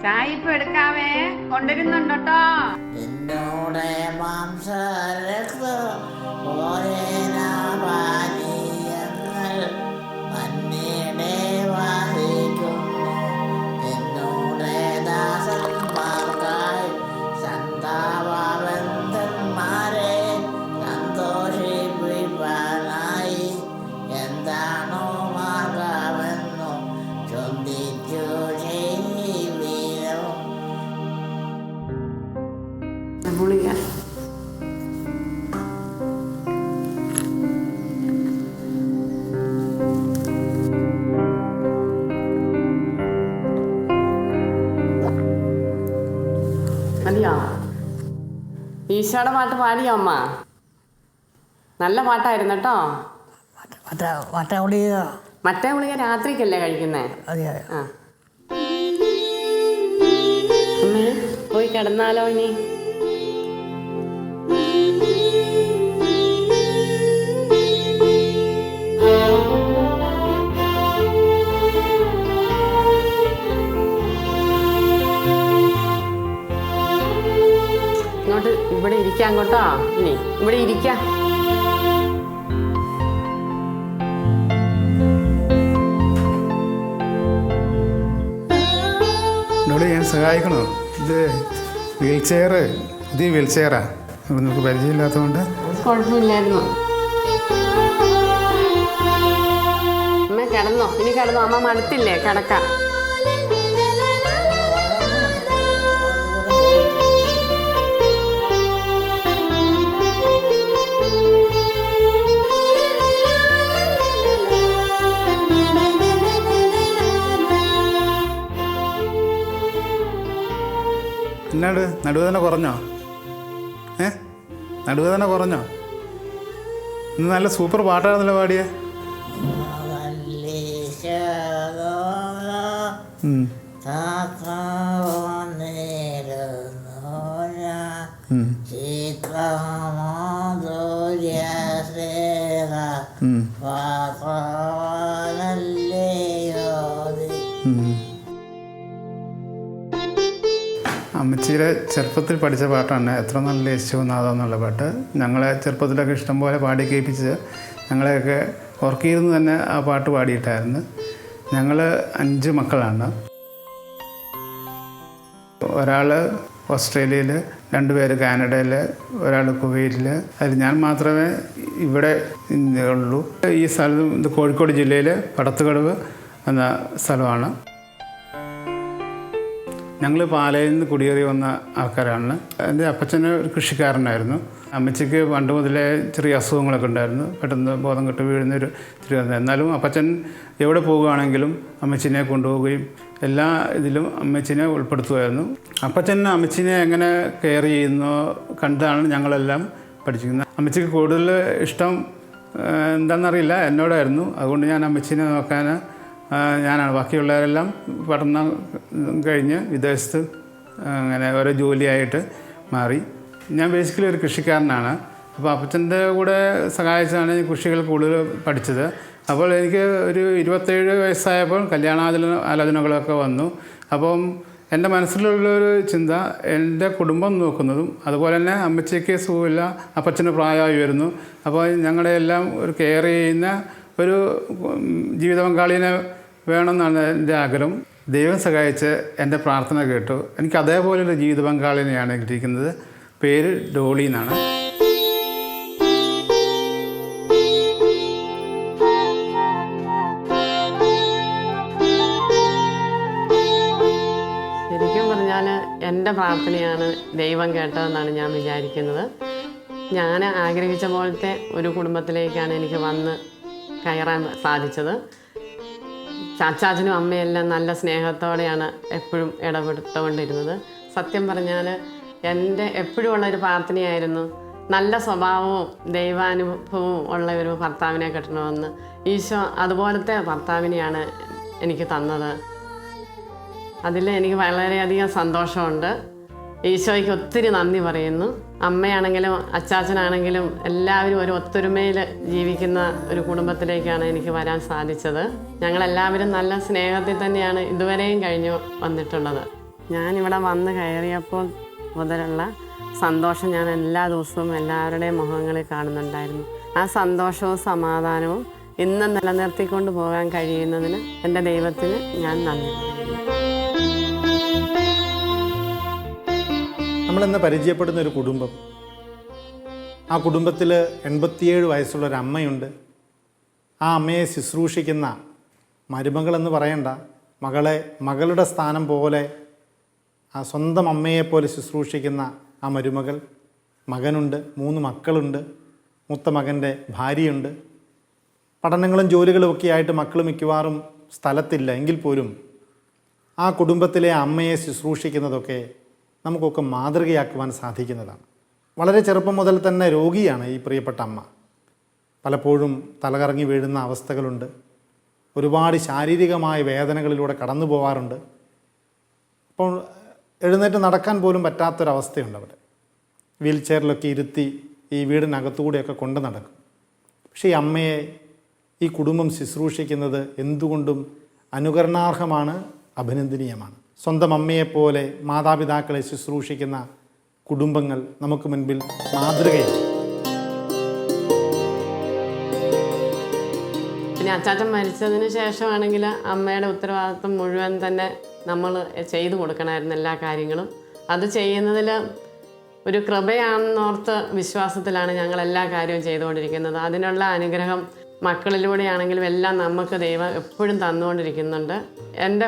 ചായ ഇപ്പൊ എടുക്കാവേ, കൊണ്ടുവരുന്നുണ്ടോ? എന്നോടെ മാംസരക്തം പാനീയങ്ങൾ മന്നയുടെ വാദിക്കുന്നു. എന്നോടെ ദാസന്മാർക്കായി സന്താപബന്ധന്മാരെ സന്തോഷിപ്പിക്കാനായി എന്താണോ മാർഗമെന്നു ചിന്തിച്ചു ഗുളിക മതിയോ? ഈശോയുടെ പാട്ട് പാടിയോ അമ്മ? നല്ല പാട്ടായിരുന്നു കേട്ടോ. മറ്റേ ഗുളിക രാത്രിക്കല്ലേ കഴിക്കുന്നേ? ആ അമ്മേ, പോയി കിടന്നാലോ ഇനി? ഇങ്ങോട്ട് ഇവിടെ ഇരിക്കാം കേട്ടോ. ഇനി ഇവിടെ ഇരിക്കാം. എന്നോട് ഞാൻ സഹായിക്കണോ? ഇത് വീൽ ചെയറാ. നമുക്ക് പരിചയമില്ലാത്തതുകൊണ്ട് കുഴപ്പമില്ലായിരുന്നു. അമ്മ കിടന്നോ? ഇനി കിടന്നോ? അമ്മ മടുത്തില്ലേ കിടക്കാം? എന്നാട് നടുവേദന കുറഞ്ഞോ? നടുവേദന കുറഞ്ഞോ? ഇന്ന് നല്ല സൂപ്പർ പാട്ടായിരുന്നല്ലോ പാടിയേ. അമ്മച്ചിയുടെ ചെറുപ്പത്തിൽ പഠിച്ച പാട്ടാണ് എത്ര നല്ല യേശുനാഥം എന്നുള്ള പാട്ട്. ഞങ്ങളെ ചെറുപ്പത്തിലൊക്കെ ഇഷ്ടംപോലെ പാടി കേൾപ്പിച്ച് ഞങ്ങളെയൊക്കെ ഉറക്കിയിരുന്ന് തന്നെ ആ പാട്ട് പാടിയിട്ടായിരുന്നു. ഞങ്ങൾ 5 മക്കളാണ്. ഒരാൾ ഓസ്ട്രേലിയയിൽ, 2 പേര് കാനഡയിൽ, ഒരാൾ കുവൈറ്റിൽ. അതിൽ ഞാൻ മാത്രമേ ഇവിടെ ഉള്ളൂ. ഈ സ്ഥലം ഇത് കോഴിക്കോട് ജില്ലയിൽ പടത്തുകടവ് എന്ന സ്ഥലമാണ്. ഞങ്ങൾ പാലയിൽ നിന്ന് കുടിയേറി വന്ന ആൾക്കാരാണ്. എൻ്റെ അപ്പച്ചന് ഒരു കൃഷിക്കാരനായിരുന്നു. അമ്മച്ചിക്ക് പണ്ട് മുതലേ ചെറിയ അസുഖങ്ങളൊക്കെ ഉണ്ടായിരുന്നു. പെട്ടെന്ന് ബോധം കെട്ട് വീഴുന്നൊരു തിരുവനന്തപുരം. എന്നാലും അപ്പച്ചൻ എവിടെ പോവുകയാണെങ്കിലും അമ്മച്ചിനെ കൊണ്ടുപോവുകയും എല്ലാ ഇതിലും അമ്മച്ചിനെ ഉൾപ്പെടുത്തുമായിരുന്നു. അപ്പച്ചൻ അമ്മച്ചിനെ എങ്ങനെ കെയർ ചെയ്യുന്നോ കണ്ടാണ് ഞങ്ങളെല്ലാം പഠിച്ചിരിക്കുന്നത്. അമ്മച്ചിക്ക് കൂടുതൽ ഇഷ്ടം എന്താണെന്നറിയില്ല, എന്നോടായിരുന്നു. അതുകൊണ്ട് ഞാൻ അമ്മച്ചിനെ നോക്കാൻ ഞാനാണ്. ബാക്കിയുള്ളവരെല്ലാം പഠനം കഴിഞ്ഞ് വിദേശത്ത് അങ്ങനെ ഓരോ ജോലിയായിട്ട് മാറി. ഞാൻ ബേസിക്കലി ഒരു കൃഷിക്കാരനാണ്. അപ്പോൾ അപ്പച്ചൻ്റെ കൂടെ സഹായിച്ചാണ് ഈ കൃഷികൾ കൂടുതൽ പഠിച്ചത്. അപ്പോൾ എനിക്ക് ഒരു 27 വയസ്സായപ്പോൾ ആലോചനകളൊക്കെ വന്നു. അപ്പം എൻ്റെ മനസ്സിലുള്ളൊരു ചിന്ത എൻ്റെ കുടുംബം നോക്കുന്നതും അതുപോലെ തന്നെ അമ്മച്ചിക്ക് സുഖമില്ല, അപ്പച്ചന് പ്രായമായി വരുന്നു. അപ്പോൾ ഞങ്ങളുടെ എല്ലാം ഒരു കെയർ ചെയ്യുന്ന ഒരു ജീവിത പങ്കാളിനെ വേണമെന്നാണ് എൻ്റെ ആഗ്രഹം. ദൈവം സഹായിച്ച് എൻ്റെ പ്രാർത്ഥന കേട്ടു. എനിക്ക് അതേപോലൊരു ജീവിത പങ്കാളിനെയാണ് കിട്ടിയിരിക്കുന്നത്. പേര് ഡോളി എന്നാണ്. ശരിക്കും പറഞ്ഞാൽ എൻ്റെ പ്രാർത്ഥനയാണ് ദൈവം കേട്ടതെന്നാണ് ഞാൻ വിചാരിക്കുന്നത്. ഞാൻ ആഗ്രഹിച്ച പോലത്തെ ഒരു കുടുംബത്തിലേക്കാണ് എനിക്ക് വന്ന് കയറാൻ സാധിച്ചത്. ചാച്ചാച്ചനും അമ്മയെല്ലാം നല്ല സ്നേഹത്തോടെയാണ് എപ്പോഴും ഇടപെട്ടുകൊണ്ടിരുന്നത്. സത്യം പറഞ്ഞാൽ എൻ്റെ എപ്പോഴും ഉള്ളൊരു പ്രാർത്ഥനയായിരുന്നു നല്ല സ്വഭാവവും ദൈവാനുഭവവും ഉള്ള ഒരു ഭർത്താവിനെ കിട്ടണമെന്ന്. ഈശോ അതുപോലത്തെ ഭർത്താവിനെയാണ് എനിക്ക് തന്നത്. അതിൽ എനിക്ക് വളരെയധികം സന്തോഷമുണ്ട്. ഈശോയ്ക്ക് ഒത്തിരി നന്ദി പറയുന്നു. അമ്മയാണെങ്കിലും അച്ചാച്ചനാണെങ്കിലും എല്ലാവരും ഒരു ഒത്തൊരുമയിൽ ജീവിക്കുന്ന ഒരു കുടുംബത്തിലേക്കാണ് എനിക്ക് വരാൻ സാധിച്ചത്. ഞങ്ങളെല്ലാവരും നല്ല സ്നേഹത്തിൽ തന്നെയാണ് ഇതുവരെയും കഴിഞ്ഞു വന്നിട്ടുള്ളത്. ഞാനിവിടെ വന്ന് കയറിയപ്പോൾ മുതലുള്ള സന്തോഷം ഞാൻ എല്ലാ ദിവസവും എല്ലാവരുടെയും മുഖങ്ങളിൽ കാണുന്നുണ്ടായിരുന്നു. ആ സന്തോഷവും സമാധാനവും ഇന്നും നിലനിർത്തിക്കൊണ്ട് പോകാൻ കഴിയുന്നതിന് എൻ്റെ ദൈവത്തിന് ഞാൻ നന്ദി പറയുന്നു. നമ്മളിന്ന് പരിചയപ്പെടുന്ന ഒരു കുടുംബം, ആ കുടുംബത്തിൽ 87 വയസ്സുള്ളൊരു അമ്മയുണ്ട്. ആ അമ്മയെ ശുശ്രൂഷിക്കുന്ന മരുമകളെന്ന് പറയണ്ട, മകളുടെ സ്ഥാനം പോലെ ആ സ്വന്തം അമ്മയെപ്പോലെ ശുശ്രൂഷിക്കുന്ന ആ മരുമകൾ, മകനുണ്ട്, 3 മക്കളുണ്ട്, മൂത്ത മകൻ്റെ ഭാര്യയുണ്ട്. പഠനങ്ങളും ജോലികളും ഒക്കെ ആയിട്ട് മക്കൾ മിക്കവാറും സ്ഥലത്തില്ല. എങ്കിൽ പോലും ആ കുടുംബത്തിലെ അമ്മയെ ശുശ്രൂഷിക്കുന്നതൊക്കെ നമുക്കൊക്കെ മാതൃകയാക്കുവാൻ സാധിക്കുന്നതാണ്. വളരെ ചെറുപ്പം മുതൽ തന്നെ രോഗിയാണ് ഈ പ്രിയപ്പെട്ട അമ്മ. പലപ്പോഴും തലകറങ്ങി വീഴുന്ന അവസ്ഥകളുണ്ട്. ഒരുപാട് ശാരീരികമായ വേദനകളിലൂടെ കടന്നു പോകാറുണ്ട്. അപ്പോൾ എഴുന്നേറ്റ് നടക്കാൻ പോലും പറ്റാത്തൊരവസ്ഥയുണ്ട്. അവിടെ വീൽ ചെയറിലൊക്കെ ഇരുത്തി ഈ വീടിനകത്തുകൂടെയൊക്കെ കൊണ്ട് നടക്കും. പക്ഷേ ഈ അമ്മയെ ഈ കുടുംബം ശുശ്രൂഷിക്കുന്നത് എന്തുകൊണ്ടും അനുകരണാർഹമാണ്, അഭിനന്ദനീയമാണ്. സ്വന്തം അമ്മയെപ്പോലെ മാതാപിതാക്കളെ ശുശ്രൂഷിക്കുന്ന കുടുംബങ്ങൾ നമുക്ക് മുൻപിൽ മാതൃകയാണ്. പിന്നെ അച്ചാച്ചൻ മരിച്ചതിന് ശേഷമാണെങ്കിൽ അമ്മയുടെ ഉത്തരവാദിത്വം മുഴുവൻ തന്നെ നമ്മൾ ചെയ്തു കൊടുക്കണമായിരുന്നു എല്ലാ കാര്യങ്ങളും. അത് ചെയ്യുന്നതിൽ ഒരു കൃപയാണെന്നോർത്ത് വിശ്വാസത്തിലാണ് ഞങ്ങൾ എല്ലാ കാര്യവും ചെയ്തുകൊണ്ടിരിക്കുന്നത്. അതിനുള്ള അനുഗ്രഹം മക്കളിലൂടെയാണെങ്കിലും എല്ലാം നമുക്ക് ദൈവം എപ്പോഴും തന്നുകൊണ്ടിരിക്കുന്നുണ്ട്. എൻ്റെ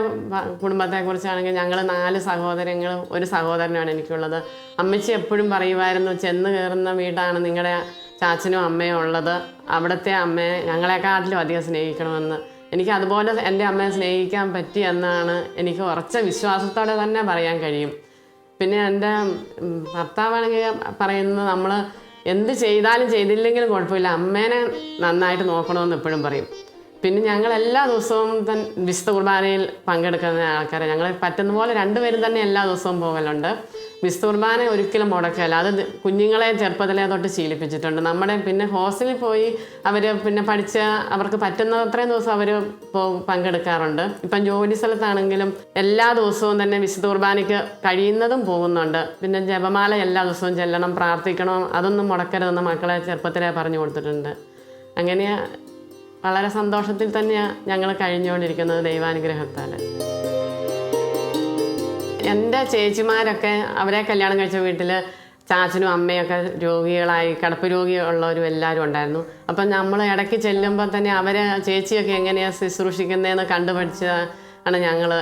കുടുംബത്തെക്കുറിച്ചാണെങ്കിൽ ഞങ്ങൾ 4 സഹോദരങ്ങളും 1 സഹോദരനാണ് എനിക്കുള്ളത്. അമ്മച്ചി എപ്പോഴും പറയുമായിരുന്നു, ചെന്ന് കയറുന്ന വീടാണ് നിങ്ങളുടെ ചാച്ചനും അമ്മയും ഉള്ളത്, അവിടുത്തെ അമ്മയെ ഞങ്ങളെക്കാട്ടിലും അധികം സ്നേഹിക്കണമെന്ന്. എനിക്ക് അതുപോലെ എൻ്റെ അമ്മയെ സ്നേഹിക്കാൻ പറ്റി എന്നാണ് എനിക്ക് ഉറച്ച വിശ്വാസത്തോടെ തന്നെ പറയാൻ കഴിയും. പിന്നെ എൻ്റെ ഭർത്താവാണെങ്കിൽ പറയുന്നത്, നമ്മൾ എന്ത് ചെയ്താലും ചെയ്തില്ലെങ്കിലും കുഴപ്പമില്ല, അമ്മേനെ നന്നായിട്ട് നോക്കണമെന്ന് എപ്പോഴും പറയും. പിന്നെ ഞങ്ങൾ എല്ലാ ദിവസവും വിശുദ്ധ കുർബാനയിൽ പങ്കെടുക്കുന്ന ആൾക്കാരെ, ഞങ്ങൾ പറ്റുന്ന പോലെ 2 പേരും തന്നെ എല്ലാ ദിവസവും പോകലുണ്ട്. വിശുദ്ധ കുർബാന ഒരിക്കലും മുടക്കല്ല. അത് കുഞ്ഞുങ്ങളെ ചെറുപ്പത്തിലേ തൊട്ട് ശീലിപ്പിച്ചിട്ടുണ്ട്. നമ്മുടെ പിന്നെ ഹോസ്റ്റലിൽ പോയി അവർ പിന്നെ പഠിച്ച് അവർക്ക് പറ്റുന്ന അത്രയും ദിവസം അവർ പങ്കെടുക്കാറുണ്ട്. ഇപ്പം ജോലി സ്ഥലത്താണെങ്കിലും എല്ലാ ദിവസവും തന്നെ വിശുദ്ധ കുർബാനയ്ക്ക് കഴിയുന്നതും പോകുന്നുണ്ട്. പിന്നെ ജപമാല എല്ലാ ദിവസവും ചെല്ലണം, പ്രാർത്ഥിക്കണം, അതൊന്നും മുടക്കരുതെന്ന് മക്കളെ ചെറുപ്പത്തിലേ പറഞ്ഞു കൊടുത്തിട്ടുണ്ട്. അങ്ങനെ വളരെ സന്തോഷത്തിൽ തന്നെയാണ് ഞങ്ങൾ കഴിഞ്ഞുകൊണ്ടിരിക്കുന്നത് ദൈവാനുഗ്രഹത്താൽ. എൻ്റെ ചേച്ചിമാരൊക്കെ അവരെ കല്യാണം കഴിച്ച വീട്ടിൽ ചാച്ചനും അമ്മയൊക്കെ രോഗികളായി, കിടപ്പ് രോഗിയുള്ളവരും എല്ലാവരും ഉണ്ടായിരുന്നു. അപ്പം നമ്മൾ ഇടയ്ക്ക് ചെല്ലുമ്പോൾ തന്നെ അവരെ ചേച്ചിയൊക്കെ എങ്ങനെയാണ് ശുശ്രൂഷിക്കുന്നതെന്ന് കണ്ടുപഠിച്ചാണ് ഞങ്ങൾ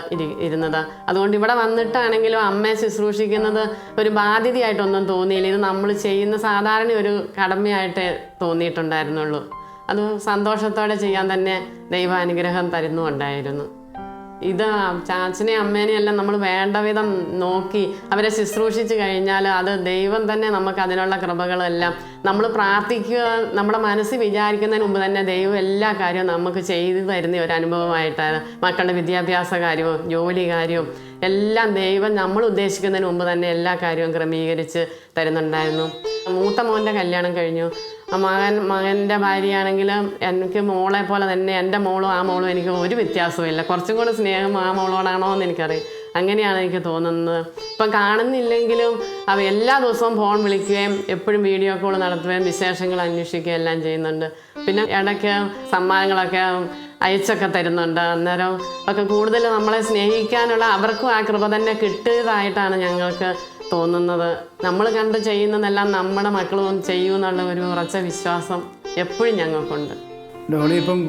ഇരുന്നത്. അതുകൊണ്ട് ഇവിടെ വന്നിട്ടാണെങ്കിലും അമ്മയെ ശുശ്രൂഷിക്കുന്നത് ഒരു ബാധ്യതയായിട്ടൊന്നും തോന്നിയില്ല. ഇത് നമ്മൾ ചെയ്യുന്ന സാധാരണ ഒരു കടമയായിട്ടേ തോന്നിയിട്ടുണ്ടായിരുന്നുള്ളൂ. അത് സന്തോഷത്തോടെ ചെയ്യാൻ തന്നെ ദൈവാനുഗ്രഹം തരുന്നുണ്ടായിരുന്നു. ഇത് ചാച്ചനെയും അമ്മേനെയും എല്ലാം നമ്മൾ വേണ്ട വിധം നോക്കി അവരെ ശുശ്രൂഷിച്ച് കഴിഞ്ഞാൽ അത് ദൈവം തന്നെ നമുക്ക് അതിനുള്ള കൃപകളെല്ലാം നമ്മൾ പ്രാർത്ഥിക്കുക, നമ്മുടെ മനസ്സിൽ വിചാരിക്കുന്നതിന് മുമ്പ് തന്നെ ദൈവം എല്ലാ കാര്യവും നമുക്ക് ചെയ്തു തരുന്ന ഒരു അനുഭവമായിട്ടാണ്. മക്കളുടെ വിദ്യാഭ്യാസ കാര്യവും ജോലി കാര്യവും എല്ലാം ദൈവം നമ്മൾ ഉദ്ദേശിക്കുന്നതിന് മുമ്പ് തന്നെ എല്ലാ കാര്യവും ക്രമീകരിച്ച് തരുന്നുണ്ടായിരുന്നു. മൂത്ത മോൻ്റെ കല്യാണം കഴിഞ്ഞു. മകൻ്റെ ഭാര്യയാണെങ്കിലും എനിക്ക് മോളെ പോലെ തന്നെ എൻ്റെ മോളും ആ മോളും എനിക്ക് ഒരു വ്യത്യാസവും. കുറച്ചും കൂടെ സ്നേഹം ആ മോളോടാണോ എന്ന് എനിക്കറിയാം. അങ്ങനെയാണ് എനിക്ക് തോന്നുന്നത്. ഇപ്പം കാണുന്നില്ലെങ്കിലും അവ എല്ലാ ദിവസവും ഫോൺ വിളിക്കുകയും എപ്പോഴും വീഡിയോ കോൾ നടത്തുകയും വിശേഷങ്ങൾ അന്വേഷിക്കുകയും എല്ലാം ചെയ്യുന്നുണ്ട്. പിന്നെ ഇടയ്ക്ക് സമ്മാനങ്ങളൊക്കെ അയച്ചൊക്കെ തരുന്നുണ്ട്. അന്നേരം ഒക്കെ കൂടുതൽ നമ്മളെ സ്നേഹിക്കാനുള്ള അവർക്കും ആ കൃപ തന്നെ കിട്ടിയതായിട്ടാണ് ഞങ്ങൾക്ക് തോന്നുന്നത്. നമ്മൾ കണ്ട് ചെയ്യുന്നതെല്ലാം നമ്മുടെ മക്കളും ചെയ്യുമെന്നുള്ള ഒരു ഉറച്ച വിശ്വാസം എപ്പോഴും ഞങ്ങൾക്കുണ്ട്. ഡോളി ഇപ്പം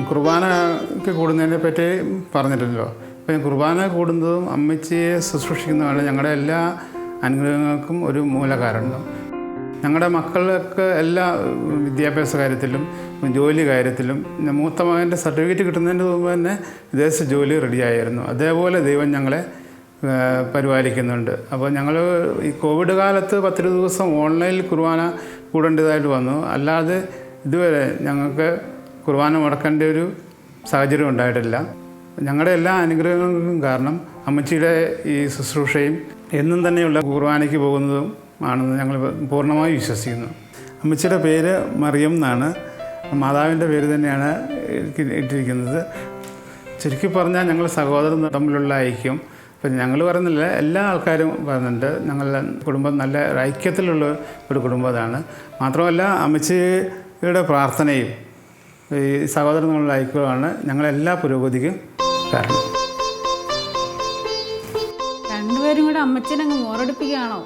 കുർബാനയ്ക്ക് കൂടുന്നതിനെ പറ്റി പറഞ്ഞിട്ടുണ്ടല്ലോ. അപ്പം കുർബാന കൂടുന്നതും അമ്മച്ചിയെ ശുശ്രൂഷിക്കുന്നതാണ് ഞങ്ങളുടെ എല്ലാ അനുഗ്രഹങ്ങൾക്കും ഒരു മൂലകാരണം. ഞങ്ങളുടെ മക്കൾക്ക് എല്ലാ വിദ്യാഭ്യാസ കാര്യത്തിലും ജോലി കാര്യത്തിലും മൂത്ത മകൻ്റെ സർട്ടിഫിക്കറ്റ് കിട്ടുന്നതിന് മുമ്പ് തന്നെ വിദേശ ജോലി റെഡിയായിരുന്നു. അതേപോലെ ദൈവം ഞങ്ങളെ പരിപാലിക്കുന്നുണ്ട്. അപ്പോൾ ഞങ്ങൾ ഈ കോവിഡ് കാലത്ത് 10 ദിവസം ഓൺലൈനിൽ കുർബാന കൂടേണ്ടതായിട്ട് വന്നു. അല്ലാതെ ഇതുവരെ ഞങ്ങൾക്ക് കുർബാന മുടക്കേണ്ട ഒരു സാഹചര്യം ഉണ്ടായിട്ടില്ല. ഞങ്ങളുടെ എല്ലാ അനുഗ്രഹങ്ങൾക്കും കാരണം അമ്മച്ചിയുടെ ഈ ശുശ്രൂഷയും എന്നും തന്നെയുള്ള കുർബാനയ്ക്ക് പോകുന്നതും ആണെന്ന് ഞങ്ങൾ പൂർണ്ണമായി വിശ്വസിക്കുന്നു. അമ്മച്ചിയുടെ പേര് മറിയം എന്നാണ്. മാതാവിൻ്റെ പേര് തന്നെയാണ് ഇട്ടിരിക്കുന്നത്. ചുരുക്കി പറഞ്ഞാൽ ഞങ്ങൾ സഹോദരൻ തമ്മിലുള്ള ഐക്യം ഇപ്പം ഞങ്ങൾ പറയുന്നില്ല, എല്ലാ ആൾക്കാരും പറയുന്നുണ്ട് ഞങ്ങളുടെ കുടുംബം നല്ല ഐക്യത്തിലുള്ള ഒരു കുടുംബമാണ്. മാത്രമല്ല അമ്മച്ചിയുടെ പ്രാർത്ഥനയും ഈ സഹോദരങ്ങളുടെ ഐക്യമാണ് ഞങ്ങളെല്ലാ പുരോഗതിക്കും കാരണം. രണ്ടുപേരും കൂടെ അമ്മച്ചീനങ്ങ് മോറടിപ്പിക്കുകയാണോ?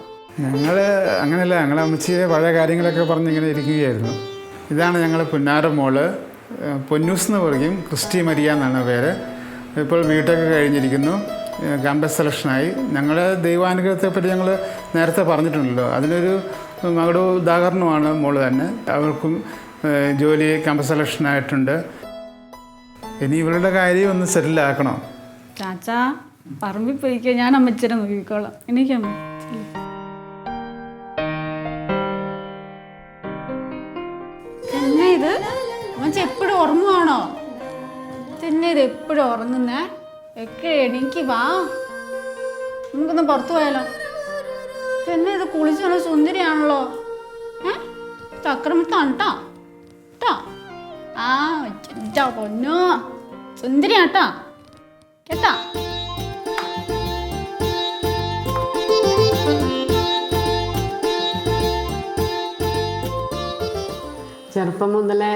ഞങ്ങൾ അങ്ങനെയല്ല, ഞങ്ങളെ അമ്മച്ചിയെ പഴയ കാര്യങ്ങളൊക്കെ പറഞ്ഞിങ്ങനെ ഇരിക്കുകയായിരുന്നു. ഇതാണ് ഞങ്ങളെ പുന്നാര മോള്, പൊന്നൂസ് എന്ന് പറയും, ക്രിസ്റ്റി മരിയ എന്നാണ് പേര്. ഇപ്പോൾ ബിടെക് കഴിഞ്ഞിരിക്കുന്നു, ക്യാമ്പസ് സെലക്ഷനായി. ഞങ്ങളുടെ ദൈവാനുഗ്രഹത്തെപ്പറ്റി ഞങ്ങൾ നേരത്തെ പറഞ്ഞിട്ടുണ്ടല്ലോ, അതിനൊരു മകളുടെ ഉദാഹരണമാണ് മോള് തന്നെ. അവർക്കും ജോലി ക്യാമ്പസ് സെലക്ഷനായിട്ടുണ്ട്. ഇനി ഇവരുടെ കാര്യം ഒന്ന് സെറ്റിലാക്കണം. ചാച്ചാ പറമ്പിൽ പോയിക്കോ, ഞാൻ അമ്മച്ചിനെ നോക്കിക്കോളാം. എനിക്കമ്മ ഇത് അമ്മച്ചി എപ്പോഴും ഉറങ്ങുവാണോ? തന്നെ ഇത് എപ്പോഴും ഉറങ്ങുന്നേ? ഒക്കെ എണീക്ക് വാ, നമുക്കൊന്ന് പുറത്തു പോയാലോ? തന്നെ ഇത് കുളിച്ച് നല്ല സുന്ദരിയാണല്ലോ. ആക്രമിത്താണ് കേട്ടോ കേട്ടോ. ആ ചോ പൊന്നോ, സുന്ദരിയാട്ടാ കേട്ടാ. ചെറുപ്പം മുതലേ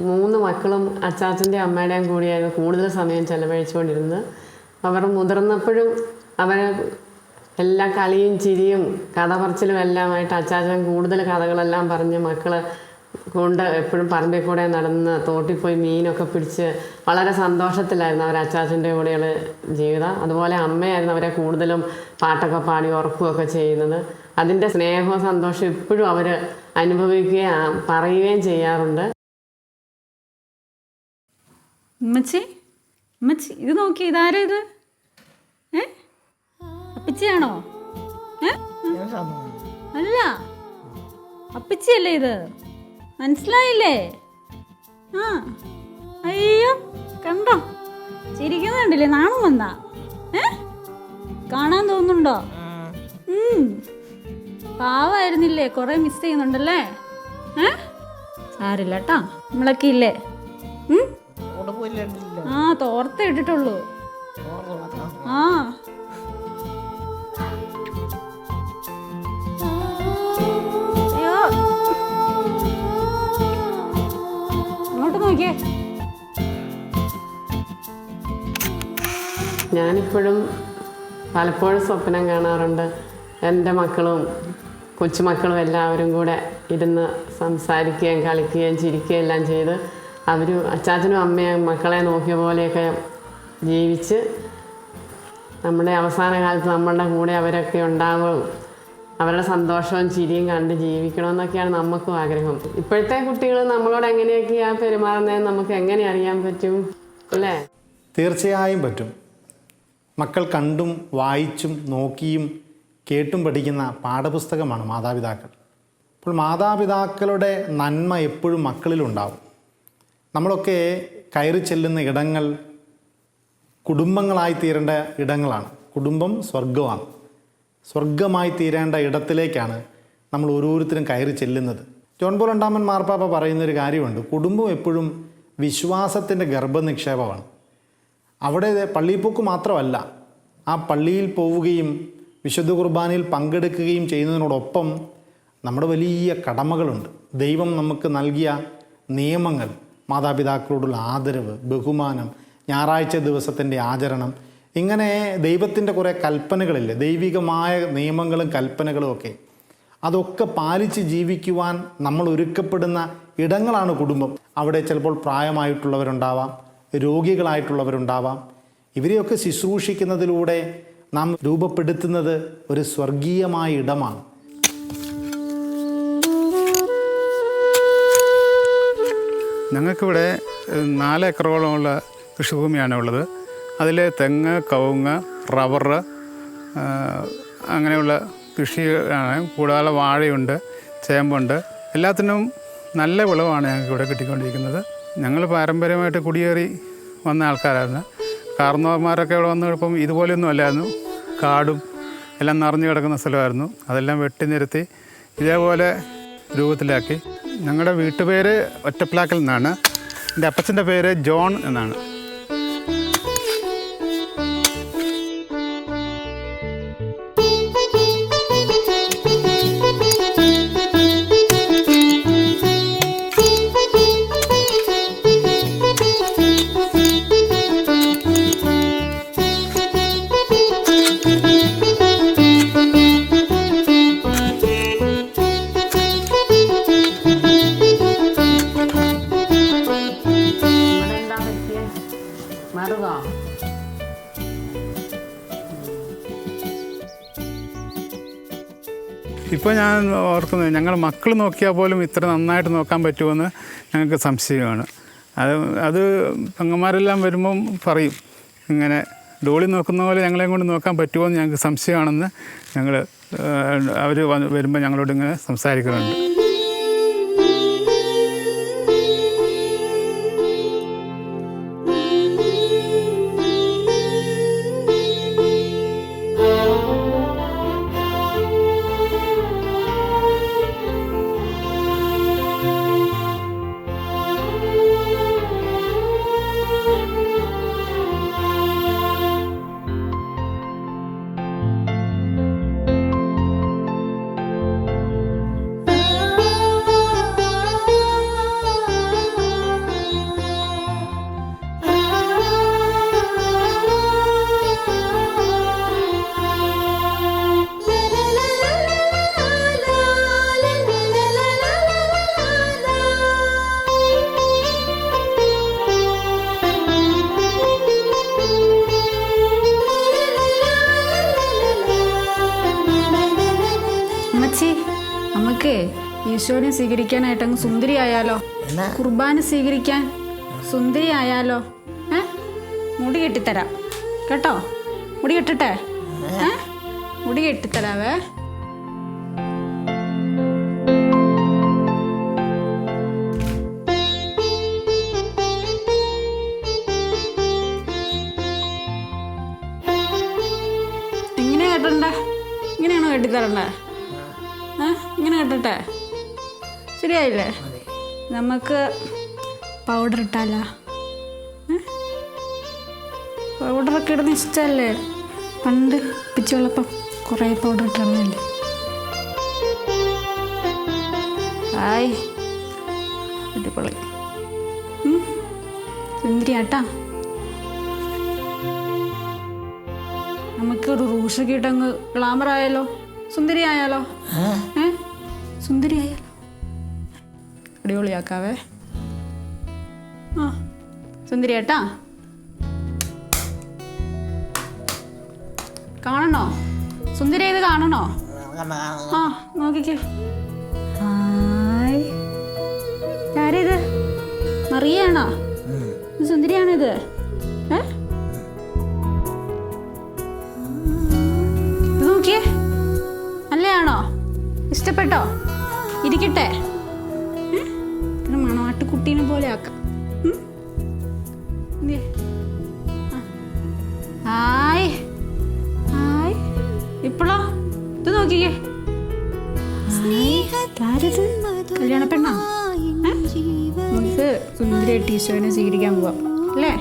3 മക്കളും അച്ചാച്ചൻ്റെ അമ്മയുടെയും കൂടിയായിരുന്നു കൂടുതൽ സമയം ചെലവഴിച്ചുകൊണ്ടിരുന്നത്. അവർ മുതിർന്നപ്പോഴും അവർ എല്ലാ കളിയും ചിരിയും കഥ പറച്ചിലും എല്ലാമായിട്ട് അച്ചാച്ചൻ കൂടുതൽ കഥകളെല്ലാം പറഞ്ഞ് മക്കളെ കൊണ്ട് എപ്പോഴും പറമ്പിൽ കൂടെ നടന്ന് തോട്ടിൽ പോയി മീനൊക്കെ പിടിച്ച് വളരെ സന്തോഷത്തിലായിരുന്നു അവർ അച്ചാച്ചൻ്റെ കൂടെയുള്ള ജീവിതം. അതുപോലെ അമ്മയായിരുന്നു അവരെ കൂടുതലും പാട്ടൊക്കെ പാടി ഉറക്കുകയൊക്കെ ചെയ്യുന്നത്. അതിൻ്റെ സ്നേഹവും സന്തോഷവും ഇപ്പോഴും അവർ അനുഭവിക്കുകയും പറയുകയും ചെയ്യാറുണ്ട്. ഉമ്മച്ചി ഉമ്മച്ചി ഇത് നോക്കി, ഇതാരാ ഇത്? അപ്പിച്ചിയാണോ? അല്ല, അപ്പിച്ചിയല്ലേ ഇത്? മനസ്സിലായില്ലേ? ആ അയ്യോ കണ്ടോ, ചിരിക്കുന്നുണ്ടല്ലേ? നാണം വന്നാ? കാണാൻ തോന്നുന്നുണ്ടോ? പാവായിരുന്നില്ലേ? കുറെ മിസ് ചെയ്യുന്നുണ്ടല്ലേ? സാരില്ല കേട്ടാ, നമ്മളൊക്കെ ഇല്ലേ? ആ തോർത്ത ഇട്ടിട്ടുള്ളൂ. ആ അയ്യോ അങ്ങോട്ട് നോക്കിയേ. ഞാനിപ്പോഴും പലപ്പോഴും സ്വപ്നം കാണാറുണ്ട്, എൻ്റെ മക്കളും കൊച്ചുമക്കളും എല്ലാവരും കൂടെ ഇരുന്ന് സംസാരിക്കുകയും കളിക്കുകയും ചിരിക്കുകയും എല്ലാം ചെയ്ത് അവർ അച്ചാച്ചനും അമ്മയും മക്കളെ നോക്കിയ പോലെയൊക്കെ ജീവിച്ച് നമ്മുടെ അവസാന കാലത്ത് നമ്മളുടെ കൂടെ അവരൊക്കെ ഉണ്ടാവും, അവരുടെ സന്തോഷവും ചിരിയും കണ്ട് ജീവിക്കണമെന്നൊക്കെയാണ് നമുക്കും ആഗ്രഹം. ഇപ്പോഴത്തെ കുട്ടികൾ നമ്മളോട് എങ്ങനെയൊക്കെയാണ് പെരുമാറുന്നതെന്ന് നമുക്ക് എങ്ങനെ അറിയാൻ പറ്റും അല്ലേ? തീർച്ചയായും പറ്റും. മക്കൾ കണ്ടും വായിച്ചും നോക്കിയും കേട്ടും പഠിക്കുന്ന പാഠപുസ്തകമാണ് മാതാപിതാക്കൾ. അപ്പോൾ മാതാപിതാക്കളുടെ നന്മ എപ്പോഴും മക്കളിലുണ്ടാവും. നമ്മളൊക്കെ കയറി ചെല്ലുന്ന ഇടങ്ങൾ കുടുംബങ്ങളായി തീരേണ്ട ഇടങ്ങളാണ്. കുടുംബം സ്വർഗമാണ്. സ്വർഗമായി തീരേണ്ട ഇടത്തിലേക്കാണ് നമ്മൾ ഓരോരുത്തരും കയറി ചെല്ലുന്നത്. ജോൺ പോൾ രണ്ടാമൻ മാർപ്പാപ്പ പറയുന്നൊരു കാര്യമുണ്ട്, കുടുംബം എപ്പോഴും വിശ്വാസത്തിൻ്റെ ഗർഭനിക്ഷേപമാണ്. അവിടെ പള്ളിപ്പോക്ക് മാത്രമല്ല, ആ പള്ളിയിൽ പോവുകയും വിശുദ്ധ കുർബാനയിൽ പങ്കെടുക്കുകയും ചെയ്യുന്നതിനോടൊപ്പം നമ്മുടെ വലിയ കടമകളുണ്ട്. ദൈവം നമുക്ക് നൽകിയ നിയമങ്ങൾ, മാതാപിതാക്കളോടുള്ള ആദരവ്, ബഹുമാനം, ഞായറാഴ്ച ദിവസത്തിൻ്റെ ആചരണം, ഇങ്ങനെ ദൈവത്തിൻ്റെ കുറേ കൽപ്പനകളില്ലേ, ദൈവികമായ നിയമങ്ങളും കൽപ്പനകളും ഒക്കെ, അതൊക്കെ പാലിച്ച് ജീവിക്കുവാൻ നമ്മൾ ഒരുക്കപ്പെടുന്ന ഇടങ്ങളാണ് കുടുംബം. അവിടെ ചിലപ്പോൾ പ്രായമായിട്ടുള്ളവരുണ്ടാവാം, രോഗികളായിട്ടുള്ളവരുണ്ടാവാം. ഇവരെയൊക്കെ ശുശ്രൂഷിക്കുന്നതിലൂടെ നാം രൂപപ്പെടുത്തുന്നത് ഒരു സ്വർഗീയമായ ഇടമാണ്. ഞങ്ങൾക്കിവിടെ 4 ഏക്കറോളമുള്ള കൃഷിഭൂമിയാണ് ഉള്ളത്. അതിൽ തെങ്ങ്, കവുങ്ങ്, റബ്ബർ അങ്ങനെയുള്ള കൃഷിയാണ്. കൂടാതെ വാഴയുണ്ട്, ചേമ്പുണ്ട്. എല്ലാത്തിനും നല്ല വിളവാണ് ഞങ്ങൾക്കിവിടെ കിട്ടിക്കൊണ്ടിരിക്കുന്നത്. ഞങ്ങൾ പാരമ്പര്യമായിട്ട് കുടിയേറി വന്ന ആൾക്കാരായിരുന്നു. കാർന്നവന്മാരൊക്കെ ഇവിടെ വന്നു കഴിയുമ്പം ഇതുപോലെയൊന്നും അല്ലായിരുന്നു. കാടും എല്ലാം നിറഞ്ഞു കിടക്കുന്ന സ്ഥലമായിരുന്നു. അതെല്ലാം വെട്ടി നിരത്തി ഇതേപോലെ രൂപത്തിലാക്കി. ഞങ്ങളുടെ വീട്ടുപേര് ഒറ്റപ്ലാക്കൽ എന്നാണ്. എൻ്റെ അപ്പച്ചൻ്റെ പേര് ജോൺ എന്നാണ്. ഇപ്പോൾ ഞാൻ ഓർക്കുന്നത് ഞങ്ങൾ മക്കൾ നോക്കിയാൽ പോലും ഇത്ര നന്നായിട്ട് നോക്കാൻ പറ്റുമെന്ന് ഞങ്ങൾക്ക് സംശയമാണ്. അത് പെങ്ങന്മാരെല്ലാം വരുമ്പം പറയും, ഇങ്ങനെ ഡോളി നോക്കുന്ന പോലെ ഞങ്ങളെയും കൊണ്ട് നോക്കാൻ പറ്റുമോ എന്ന് ഞങ്ങൾക്ക് സംശയമാണെന്ന് ഞങ്ങൾ അവർ വരുമ്പോൾ ഞങ്ങളോട് ഇങ്ങനെ സംസാരിക്കുന്നുണ്ട്. നമുക്ക് ഈശോനെ സ്വീകരിക്കാനായിട്ട് അങ്ങ് സുന്ദരി ആയാലോ? കുർബാന സ്വീകരിക്കാൻ സുന്ദരി ആയാലോ? മുടി കെട്ടിത്തരാം കേട്ടോ. മുടി കെട്ടട്ടെ? മുടി കെട്ടിത്തരാവേ. എങ്ങനെയാ കെട്ടണ്ടേ? ഇങ്ങനെയാണോ കെട്ടിത്തരണ്ടേ? ഇങ്ങനെ കെട്ടട്ടെ? ശരിയായില്ലേ? നമുക്ക് പൗഡർ ഇട്ടാലോ? പൗഡറൊക്കെ ഇടുന്ന ഇഷ്ടമല്ലേ? പണ്ട് പിച്ചുള്ളപ്പം കുറേ പൗഡർ ഇട്ടല്ലേ? ആയി അടിപൊളി സുന്ദരിയാട്ടാ. നമുക്കൊരു റൂഷൊക്കെ ഇട്ടങ്ങ് ഗ്ലാമർ ആയാലോ? സുന്ദരി ആയാലോ? സുന്ദരി ആയാലോ? അടിപൊളിയാക്കാവേ. സുന്ദരിയാട്ടാ. കാണണോ? സുന്ദരി ഇത് കാണണോ? നോക്കിക്കേ. ഹായ്, ആരിത്? മറിയാണോ? സുന്ദരിയാണിത്? നോക്കിയേ, നല്ലയാണോ? ഇഷ്ടപ്പെട്ടോ? ഇരിക്കട്ടെ? മണവാട്ടുകുട്ടീനെ പോലെ ആക്കാം. Hi hi. ഇപ്പോഴോ? ഇത് നോക്കിക്കേ. കല്യാണ പെണ്ണാ? നമുക്ക് സുന്ദരിയായിട്ട് ഈശോനെ സ്വീകരിക്കാൻ പോവാം അല്ലേ?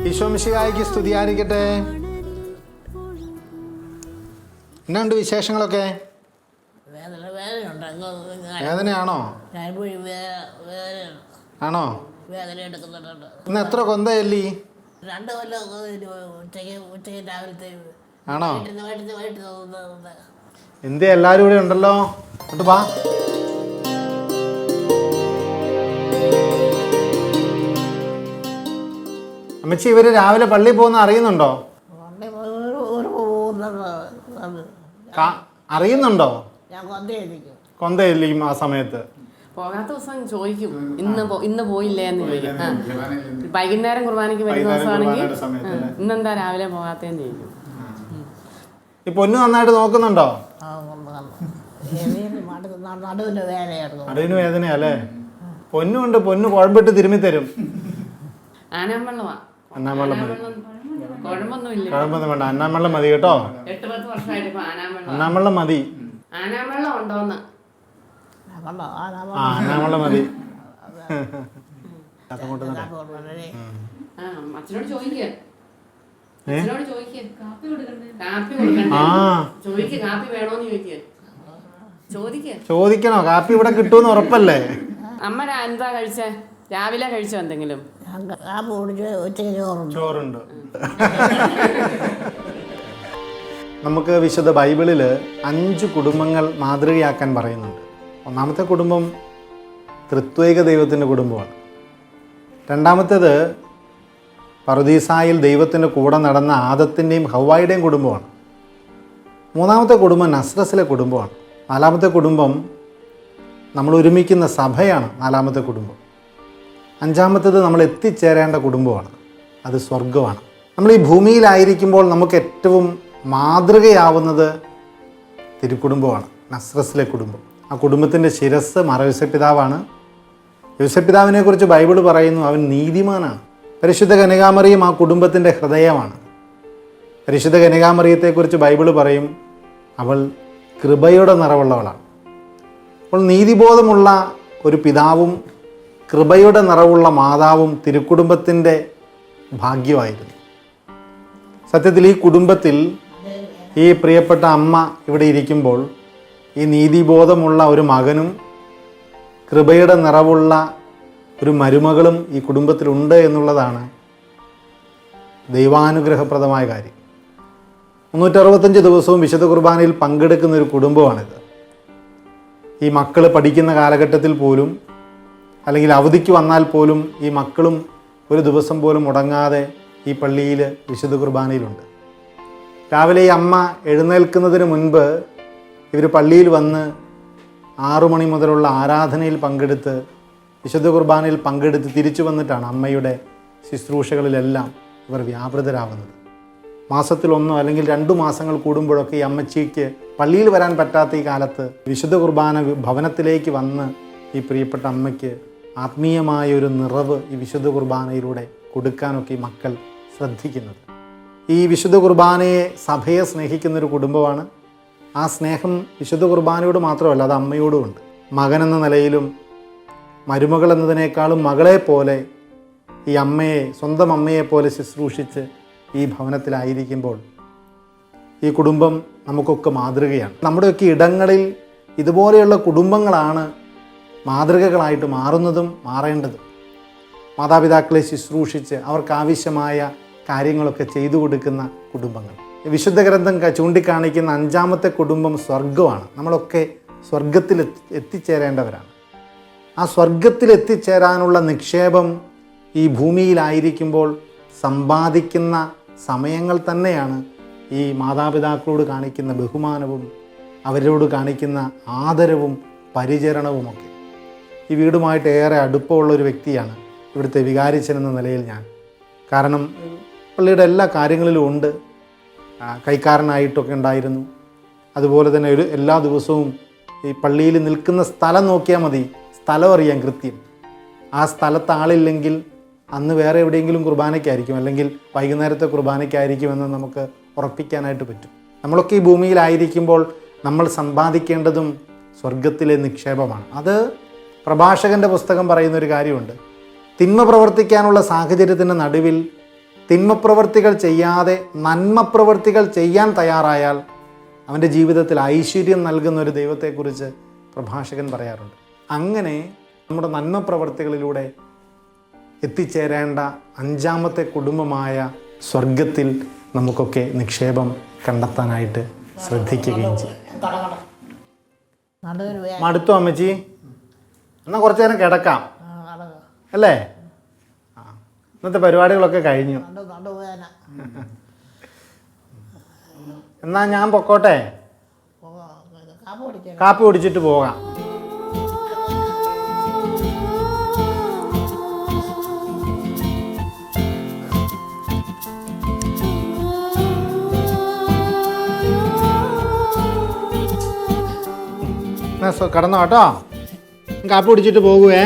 ഈശോ മിശിഹായ്ക്ക് സ്തുതിയായിരിക്കട്ടെ. എന്നാണ്ട് വിശേഷങ്ങളൊക്കെ? വേദനയാണോ? ആണോ? ഇന്ന് എത്ര കൊന്തയല്ലി? 2 കൊല്ലം ഉച്ചയ്ക്ക് രാവിലത്തെ. ആണോ? വൈകിട്ട് എന്ത് എല്ലാവരും ഇവിടെ ഉണ്ടല്ലോ. എന്നിട്ട് വാ. അമ്മച്ചി ഇവർ രാവിലെ പള്ളിയിൽ പോകുന്ന അറിയുന്നുണ്ടോ? അറിയുന്നുണ്ടോ? ഞാൻ കൊന്തയായിരിക്കും. കൊന്തയില്ലിക്കും ആ സമയത്ത്. പോകാത്ത ദിവസം ചോദിക്കും, ഇന്ന് പോയില്ലേ എന്ന് ചോദിക്കും. വൈകുന്നേരം കുർബാനയ്ക്ക് വരുന്ന ദിവസമാണെങ്കിൽ ഇന്നെന്താ രാവിലെ പോകാത്തേന്ന് ചോദിക്കും. ഈ പൊന്നു നന്നായിട്ട് നോക്കുന്നുണ്ടോ? നടുവിന് വേദനയായിരുന്നു. നടുവിന് വേദനയല്ലേ? പൊന്നുണ്ട്, പൊന്നു കുഴമ്പിട്ട് തിരുമ്മി തരും. ആനാമ്പള്ളമാ. അന്നാമ്പള്ളം മതി. കുഴമ്പൊന്നുമില്ല. കുഴമ്പൊന്നും വേണ്ട, അന്നാമ്പള്ളം മതി കേട്ടോ. 8-10 വർഷമായിട്ട് ഇപ്പൊ ആനാമ്പള്ളം. അന്നാമ്പള്ളം മതി. ആനാമ്പള്ളം ഉണ്ടോന്ന്? ആ അന്നാമ്പള്ളം മതി. അച്ഛനോട് ചോദിക്കുക. അച്ഛനോട് ചോദിക്കുക. കാപ്പി കൊടുക്കണ്ടേ? ആ ചോദിക്കുക, കാപ്പി വേണോന്ന് ചോദിക്കുക. ചോദിക്കുക. ചോദിക്കണോ? കാപ്പി ഇവിടെ കിട്ടുമെന്ന് ഉറപ്പല്ലേ? അമ്മ എന്താ കഴിച്ചേ? രാവിലെ കഴിച്ചോ എന്തെങ്കിലും? കാപ്പി കുടിച്ച് ഉച്ചയ്ക്ക് ചോറുണ്ട്. ചോറുണ്ട്. നമുക്ക് വിശുദ്ധ ബൈബിളിൽ 5 കുടുംബങ്ങൾ മാതൃകയാക്കാൻ പറയുന്നുണ്ട്. ഒന്നാമത്തെ കുടുംബം ത്രിത്വൈക ദൈവത്തിൻ്റെ കുടുംബമാണ്. രണ്ടാമത്തേത് പറുദീസായിൽ ദൈവത്തിൻ്റെ കൂടെ നടന്ന ആദത്തിൻ്റെയും ഹവ്വായുടെയും കുടുംബമാണ്. മൂന്നാമത്തെ കുടുംബം നസ്രസിലെ കുടുംബമാണ്. നാലാമത്തെ കുടുംബം നമ്മൾ ഒരുമിക്കുന്ന സഭയാണ്. നാലാമത്തെ കുടുംബം. അഞ്ചാമത്തേത് നമ്മൾ എത്തിച്ചേരേണ്ട കുടുംബമാണ്, അത് സ്വർഗമാണ്. നമ്മൾ ഈ ഭൂമിയിലായിരിക്കുമ്പോൾ നമുക്ക് ഏറ്റവും മാതൃകയാവുന്നത് തിരുക്കുടുംബമാണ്, നസ്രസിലെ കുടുംബം. ആ കുടുംബത്തിൻ്റെ ശിരസ് മാർ യോസേപ്പിതാവാണ്. യോസേപ്പിതാവിനെക്കുറിച്ച് ബൈബിൾ പറയുന്നു, അവൻ നീതിമാനാണ്. പരിശുദ്ധ കന്യകാമറിയം ആ കുടുംബത്തിൻ്റെ ഹൃദയമാണ്. പരിശുദ്ധ കന്യകാമറിയത്തെക്കുറിച്ച് ബൈബിൾ പറയും, അവൾ കൃപയുടെ നിറവുള്ളവളാണ്. അപ്പോൾ നീതിബോധമുള്ള ഒരു പിതാവും കൃപയുടെ നിറവുള്ള മാതാവും തിരുക്കുടുംബത്തിൻ്റെ ഭാഗ്യമായിരുന്നു. സത്യത്തിൽ ഈ കുടുംബത്തിൽ ഈ പ്രിയപ്പെട്ട അമ്മ ഇവിടെ ഇരിക്കുമ്പോൾ ഈ നീതിബോധമുള്ള ഒരു മകനും കൃപയുടെ നിറവുള്ള ഒരു മരുമകളും ഈ കുടുംബത്തിലുണ്ട് എന്നുള്ളതാണ് ദൈവാനുഗ്രഹപ്രദമായ കാര്യം. 365 ദിവസവും വിശുദ്ധ കുർബാനയിൽ പങ്കെടുക്കുന്ന ഒരു കുടുംബമാണിത്. ഈ മക്കൾ പഠിക്കുന്ന കാലഘട്ടത്തിൽ പോലും, അല്ലെങ്കിൽ അവധിക്ക് വന്നാൽ പോലും ഈ മക്കളും ഒരു ദിവസം പോലും മുടങ്ങാതെ ഈ പള്ളിയിൽ വിശുദ്ധ കുർബാനയിലുണ്ട്. രാവിലെ ഈ അമ്മ എഴുന്നേൽക്കുന്നതിന് മുൻപ് ഇവർ പള്ളിയിൽ വന്ന് 6 മണി മുതലുള്ള ആരാധനയിൽ പങ്കെടുത്ത് വിശുദ്ധ കുർബാനയിൽ പങ്കെടുത്ത് തിരിച്ചു വന്നിട്ടാണ് അമ്മയുടെ ശുശ്രൂഷകളിലെല്ലാം ഇവർ വ്യാപൃതരാകുന്നത്. മാസത്തിൽ 1 അല്ലെങ്കിൽ 2 മാസങ്ങൾ കൂടുമ്പോഴൊക്കെ ഈ അമ്മച്ചിക്ക് പള്ളിയിൽ വരാൻ പറ്റാത്ത ഈ കാലത്ത് വിശുദ്ധ കുർബാന ഭവനത്തിലേക്ക് വന്ന് ഈ പ്രിയപ്പെട്ട അമ്മയ്ക്ക് ആത്മീയമായൊരു നിറവ് ഈ വിശുദ്ധ കുർബാനയിലൂടെ കൊടുക്കാനൊക്കെ ഈ മക്കൾ ശ്രദ്ധിക്കുന്നത്. ഈ വിശുദ്ധ കുർബാനയെ, സഭയെ സ്നേഹിക്കുന്നൊരു കുടുംബമാണ്. ആ സ്നേഹം വിശുദ്ധ കുർബാനയോട് മാത്രമല്ല, അത് അമ്മയോടുമുണ്ട്. മകനെന്ന നിലയിലും മരുമകൾ എന്നതിനേക്കാളും മകളെ പോലെ ഈ അമ്മയെ, സ്വന്തം അമ്മയെപ്പോലെ ശുശ്രൂഷിച്ച് ഈ ഭവനത്തിലായിരിക്കുമ്പോൾ ഈ കുടുംബം നമുക്കൊക്കെ മാതൃകയാണ്. നമ്മുടെയൊക്കെ ഇടങ്ങളിൽ ഇതുപോലെയുള്ള കുടുംബങ്ങളാണ് മാതൃകകളായിട്ട് മാറുന്നതും മാറേണ്ടതും. മാതാപിതാക്കളെ ശുശ്രൂഷിച്ച് അവർക്കാവശ്യമായ കാര്യങ്ങളൊക്കെ ചെയ്തു കൊടുക്കുന്ന കുടുംബങ്ങൾ. വിശുദ്ധ ഗ്രന്ഥം ചൂണ്ടിക്കാണിക്കുന്ന 5ാമത്തെ കുടുംബം സ്വർഗമാണ്. നമ്മളൊക്കെ സ്വർഗത്തിൽ എത്തിച്ചേരേണ്ടവരാണ്. ആ സ്വർഗത്തിൽ എത്തിച്ചേരാനുള്ള നിക്ഷേപം ഈ ഭൂമിയിലായിരിക്കുമ്പോൾ സമ്പാദിക്കുന്ന സമയങ്ങൾ തന്നെയാണ് ഈ മാതാപിതാക്കളോട് കാണിക്കുന്ന ബഹുമാനവും അവരോട് കാണിക്കുന്ന ആദരവും പരിചരണവുമൊക്കെ. ഈ വീടുമായിട്ട് ഏറെ അടുപ്പമുള്ളൊരു വ്യക്തിയാണ് ഇവിടുത്തെ വികാരിച്ചൻ എന്ന നിലയിൽ ഞാൻ. കാരണം പള്ളിയുടെ എല്ലാ കാര്യങ്ങളിലും ഉണ്ട്. കൈക്കാരനായിട്ടൊക്കെ ഉണ്ടായിരുന്നു. അതുപോലെ തന്നെ എല്ലാ ദിവസവും ഈ പള്ളിയിൽ നിൽക്കുന്ന സ്ഥലം നോക്കിയാൽ മതി, സ്ഥലം അറിയാം കൃത്യം. ആ സ്ഥലത്ത് ആളില്ലെങ്കിൽ അന്ന് വേറെ എവിടെയെങ്കിലും കുർബാനയ്ക്കായിരിക്കും, അല്ലെങ്കിൽ വൈകുന്നേരത്തെ കുർബാനയ്ക്കായിരിക്കുമെന്ന് നമുക്ക് ഉറപ്പിക്കാനായിട്ട് പറ്റും. നമ്മളൊക്കെ ഈ ഭൂമിയിലായിരിക്കുമ്പോൾ നമ്മൾ സമ്പാദിക്കേണ്ടതും സ്വർഗത്തിലെ നിക്ഷേപമാണ്. അത് പ്രഭാഷകൻ്റെ പുസ്തകം പറയുന്നൊരു കാര്യമുണ്ട്. തിന്മ പ്രവർത്തിക്കാനുള്ള സാഹചര്യത്തിൻ്റെ നടുവിൽ തിന്മപ്രവർത്തികൾ ചെയ്യാതെ നന്മപ്രവർത്തികൾ ചെയ്യാൻ തയ്യാറായാൽ അവൻ്റെ ജീവിതത്തിൽ ഐശ്വര്യം നൽകുന്ന ഒരു ദൈവത്തെക്കുറിച്ച് പ്രഭാഷകൻ പറയാറുണ്ട്. അങ്ങനെ നമ്മുടെ നന്മപ്രവർത്തികളിലൂടെ എത്തിച്ചേരേണ്ട 5ാമത്തെ കുടുംബമായ സ്വർഗത്തിൽ നമുക്കൊക്കെ നിക്ഷേപം കണ്ടെത്താനായിട്ട് ശ്രദ്ധിക്കുകയും ചെയ്യും. മടുത്തു അമ്മച്ചി? എന്നാൽ കുറച്ചു നേരം കിടക്കാം അല്ലേ? ഇന്നത്തെ പരിപാടികളൊക്കെ കഴിഞ്ഞു. നടുവേന എന്നാൽ ഞാൻ പൊക്കോട്ടെ, കാപ്പ് കുടിക്കണം. കാപ്പി കുടിച്ചിട്ട് പോകാം. കടന്നോ കേട്ടോ, കാപ്പി കുടിച്ചിട്ട് പോകുവേ.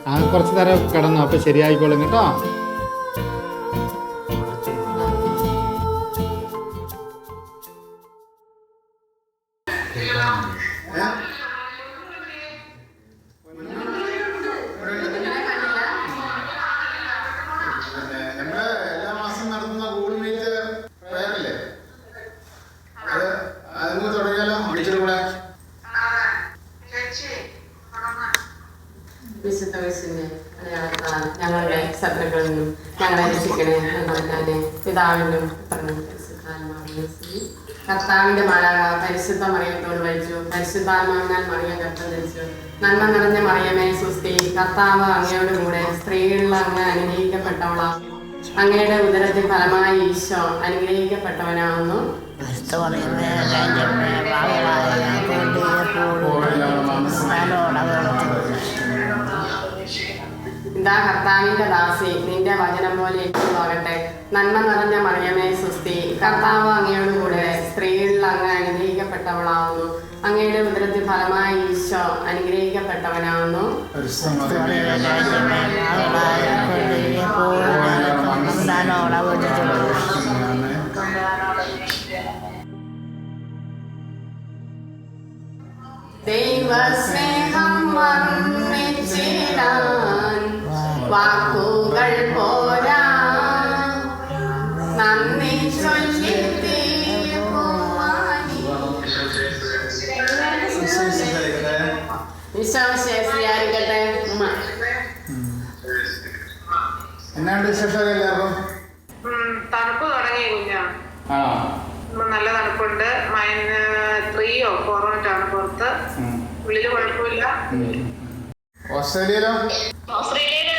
ആ കുറച്ച് നേരം കിടന്നോ, അപ്പോൾ ശരിയായിക്കോളും കേട്ടോ. എല്ലാ മാസം നടത്തുന്ന ഗൂഗിൾ മീറ്റ് പ്രയറില്ലേ, അത് തുടങ്ങിയാലോ? വിളിച്ചിട്ട് കൂടെ വിശുദ്ധ വയസ്സിനെ ഞങ്ങളുടെ ശത്രുക്കളിൽ നിന്നും ഞങ്ങളെ രക്ഷിക്കണേ എന്നാണ് പിതാവിനും കർത്താവിന്റെ മാലാഖ പരിശുദ്ധ മറിയത്തോട് വഹിച്ചു. പരിശുദ്ധാത്മാവിനാൽ മറിയം ഗർഭം ധരിച്ചു. നന്മ നിറഞ്ഞ മറിയമേ സുസ്തി, കർത്താവ് അങ്ങയോട് കൂടെ സ്ത്രീകളിൽ അങ്ങ് അനുഗ്രഹിക്കപ്പെട്ടവളാ. അങ്ങയുടെ ഉദരത്തിൽ ഫലമായി ഈശോ അനുഗ്രഹിക്കപ്പെട്ടവനാവുന്നു. ഇതാ കർത്താവിന്റെ ദാസി, നിന്റെ വചനം പോലെ ഏറ്റുപോകട്ടെ. നന്മ നിറഞ്ഞ മറിയമേ സുസ്തി, കർത്താവ് അങ്ങയോട് കൂടെ സ്ത്രീകളിൽ അങ്ങ് അനുഗ്രഹിക്കപ്പെട്ടവളാവുന്നു. അങ്ങയുടെ ഉദരത്തിൽ ഫലമായി ഈശോ അനുഗ്രഹിക്കപ്പെട്ടവനാവുന്നു. ദൈവസ്നേഹം വർണ്ണിച്ചിടാൻ വാക്കുകൾ പോരാ, നന്ദി ചൊല്ലി വിശ്വാസിയായിരിക്കട്ടെ. എന്നാണ്ട് വിശേഷമൊക്കെ എല്ലാവർക്കും? തണുപ്പ് തുടങ്ങി കുഞ്ഞാ. ആ, നല്ല തണുപ്പുണ്ട്. -3 or 4 പുറത്ത്. ഉള്ളില് കുഴപ്പമില്ല. ഓസ്ട്രേലിയയിലോ? ഓസ്ട്രേലിയയില്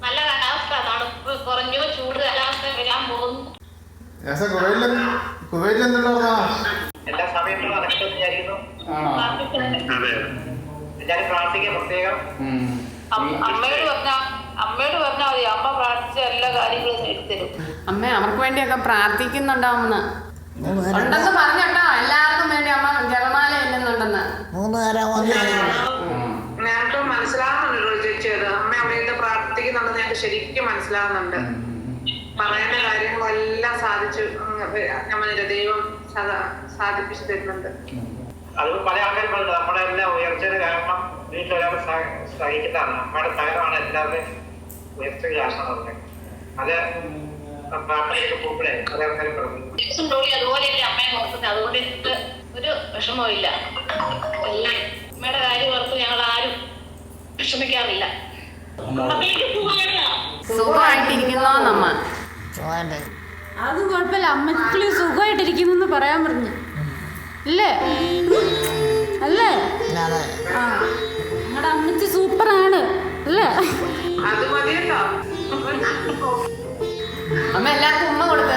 നല്ല കാലാവസ്ഥ, തണുപ്പ് കുറഞ്ഞു, ചൂട് കാലാവസ്ഥ വരാൻ പോകുന്നു. കുവൈറ്റിൽ എന്തുള്ളതാ? എല്ലാ സമയത്തും നടക്കുമെന്ന് വിചാരിക്കുന്നു. ആണോ? എല്ലാവരും പ്രാർത്ഥിക്കാൻ പ്രത്യേകം. അമ്മയോട് പറഞ്ഞാൽ മതി, അമ്മ പ്രാർത്ഥിച്ച എല്ലാ കാര്യങ്ങളും നേടിത്തരും. അമ്മ അവർക്ക് വേണ്ടിയൊക്കെ പ്രാർത്ഥിക്കുന്നുണ്ടാവുമെന്ന് ഉണ്ടെന്ന് പറഞ്ഞോട്ടോ. എല്ലാവർക്കും വേണ്ടി അമ്മ ജപമാല എല്ലുന്നുണ്ടെന്ന്. 3 നേരം വന്ന് ഞങ്ങൾക്ക് മനസ്സിലാവുന്നുണ്ടല്ലോ ചേച്ചി. അത് അമ്മ അവിടെ നിന്ന് പ്രാർത്ഥിക്കുന്നുണ്ടെന്ന് ഞങ്ങൾക്ക് ശരിക്കും മനസ്സിലാവുന്നുണ്ട്. പറയുന്ന കാര്യങ്ങളെല്ലാം സാധിച്ചു നമ്മളുടെ ദൈവം സാധിപ്പിച്ചു തരുന്നുണ്ട്. അത് പല ആൾക്കാരും പറഞ്ഞത് നമ്മുടെ എല്ലാ ഉയർച്ചയുടെ കാരണം വീട്ടിലൊരാൾ സഹിക്കുന്നതാണ്. അമ്മയുടെ സഹനമാണ് എല്ലാവരുടെയും ഉയർച്ചയ്ക്ക് കാരണം പറഞ്ഞത്. അത് പ്രാർത്ഥനയ്ക്ക് പോകുമ്പോഴേ പല ആൾക്കാരും പറഞ്ഞു. അതുപോലെയല്ലേ അമ്മയെ നോക്കുന്നത്. അതുകൊണ്ട് എനിക്ക് ഒരു വിഷമവും ഇല്ല. എല്ലാം അമ്മയുടെ കാര്യം ഓർത്ത് ഞങ്ങൾ ആരും വിഷമിക്കാറില്ല. സുഖമായിട്ടിരിക്കുന്നോ നമ്മ? അതും കുഴപ്പമില്ല, അമ്മയ്ക്ക് സുഖമായിട്ടിരിക്കുന്നു പറയാൻ പറഞ്ഞു അല്ലേ? അല്ലേ? ആ, നിങ്ങളുടെ അമ്മച്ചി സൂപ്പറാണ് അല്ലേ? അത് മതിയല്ലോ. അമ്മ എല്ലാവർക്കും ഉമ്മ കൊടുക്ക.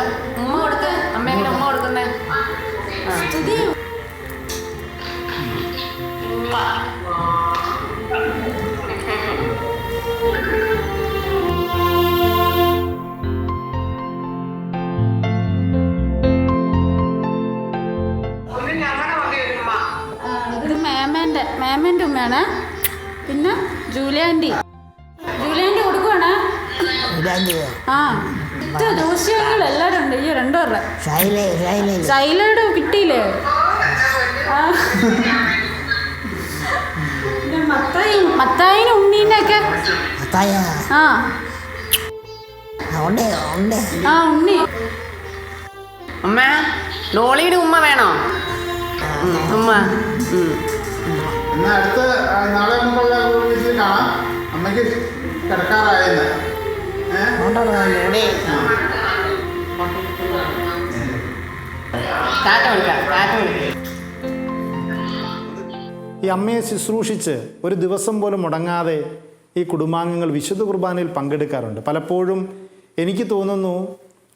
അമ്മ എങ്ങനെ ഉമ്മ കൊടുക്കുന്നേ? സ്തുതി. ഇത് മേമേൻ്റെ ഉമ്മയാണ്. പിന്നെ ജൂലിയാൻറ്റി കൊടുക്കുവാണ്. ആ, ഇത് ജോഷിയങ്ങൾ എല്ലാവരും ഉണ്ട്. ഈ 2 പേരുടെ ശൈലയുടെ കിട്ടിയില്ലേ? ആ, പിന്നെ മത്തായിനും ഉണ്ണീനൊക്കെ. ആ ഉണ്ണി. അമ്മ ഡോളിയുടെ ഉമ്മ വേണോ? ഉമ്മ. എന്നാ അടുത്ത നാളെ മുമ്പുള്ള ഗൂഗിൾ മീറ്റിൽ കാണാം. അമ്മയ്ക്ക് കിടക്കാറായെന്ന്. ഈ അമ്മയെ ശുശ്രൂഷിച്ച് ഒരു ദിവസം പോലും മുടങ്ങാതെ ഈ കുടുംബാംഗങ്ങൾ വിശുദ്ധ കുർബാനയിൽ പങ്കെടുക്കാറുണ്ട്. പലപ്പോഴും എനിക്ക് തോന്നുന്നു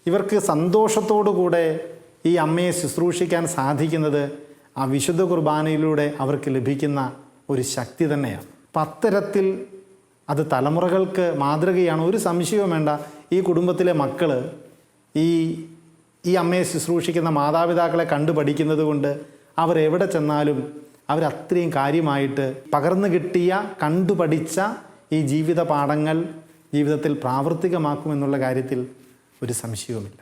ഇവർക്ക് സന്തോഷത്തോടു കൂടെ ഈ അമ്മയെ ശുശ്രൂഷിക്കാൻ സാധിക്കുന്നത് ആ വിശുദ്ധ കുർബാനയിലൂടെ അവർക്ക് ലഭിക്കുന്ന ഒരു ശക്തി തന്നെയാണ്. അപ്പം അത്തരത്തിൽ അത് തലമുറകൾക്ക് മാതൃകയാണ്. ഒരു സംശയവും വേണ്ട, ഈ കുടുംബത്തിലെ മക്കൾ ഈ അമ്മയെ ശുശ്രൂഷിക്കുന്ന മാതാപിതാക്കളെ കണ്ടു പഠിക്കുന്നത് കൊണ്ട് അവരെവിടെ ചെന്നാലും അവരത്രയും കാര്യമായിട്ട് പകർന്നു കിട്ടിയ കണ്ടുപഠിച്ച ഈ ജീവിത പാഠങ്ങൾ ജീവിതത്തിൽ പ്രാവർത്തികമാക്കുമെന്നുള്ള കാര്യത്തിൽ ഒരു സംശയവുമില്ല.